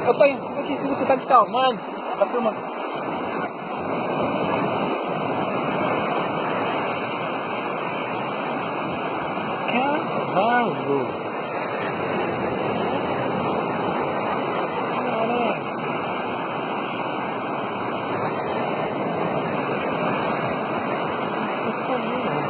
Eu tô indo, siga aqui, se você tá descalço. Mano, Tá filmando. cavalo. Nossa. Esse caminho.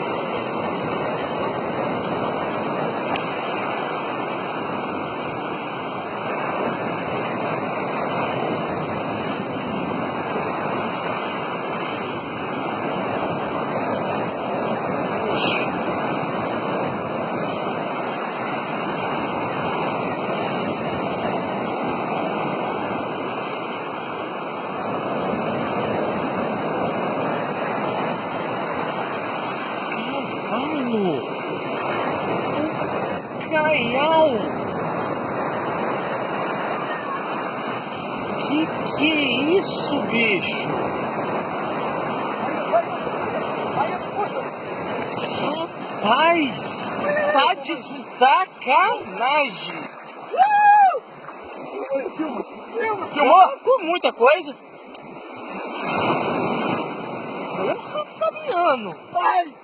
Cavalo! Caial! Que é isso, bicho? Rapaz! Tá de sacanagem! Filmou? Com muita coisa! Porra, Fabiano! Ai!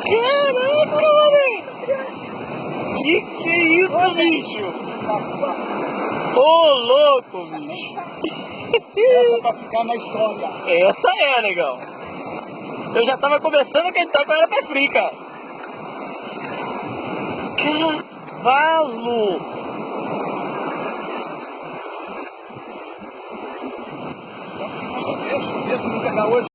Caraca, mano! Que é isso, bicho? Ô, louco, bicho! Essa pra ficar na história. Essa é, legal. Eu já tava começando a acreditar que eu era pé frio, cara. Cavalo! Deixa eu não pegar hoje.